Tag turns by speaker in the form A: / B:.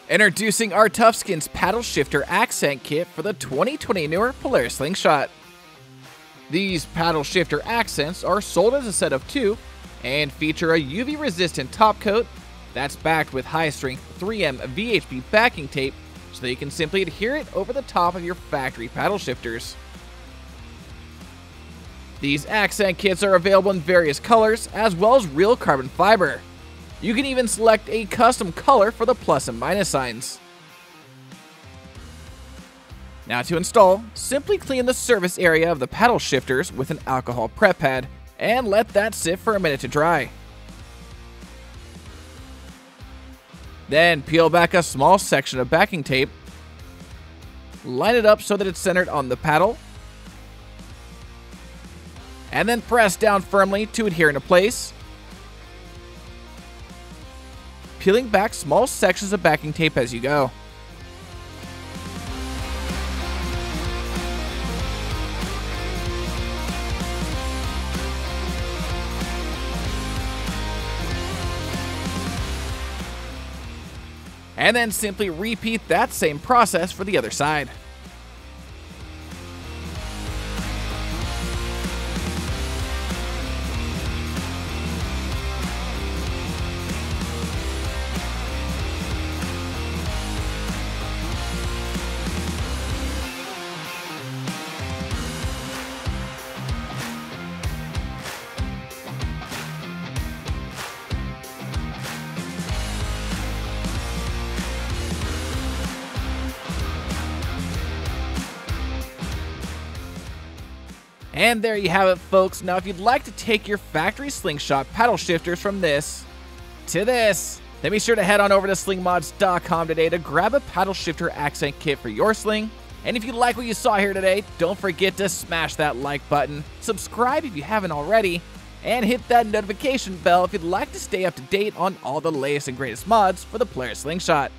A: Introducing our Tufskinz paddle shifter accent kit for the 2020 newer Polaris Slingshot. These paddle shifter accents are sold as a set of 2 and feature a UV resistant top coat that's backed with high strength 3M VHP backing tape so that you can simply adhere it over the top of your factory paddle shifters. These accent kits are available in various colors as well as real carbon fiber. You can even select a custom color for the plus and minus signs. Now to install, simply clean the surface area of the paddle shifters with an alcohol prep pad and let that sit for a minute to dry. Then peel back a small section of backing tape, line it up so that it's centered on the paddle, and then press down firmly to adhere into place. Peeling back small sections of backing tape as you go. And then simply repeat that same process for the other side. And there you have it, folks. Now if you'd like to take your factory slingshot paddle shifters from this to this, then be sure to head on over to SlingMods.com today to grab a paddle shifter accent kit for your sling. And if you like what you saw here today, don't forget to smash that like button, subscribe if you haven't already, and hit that notification bell if you'd like to stay up to date on all the latest and greatest mods for the Polaris Slingshot.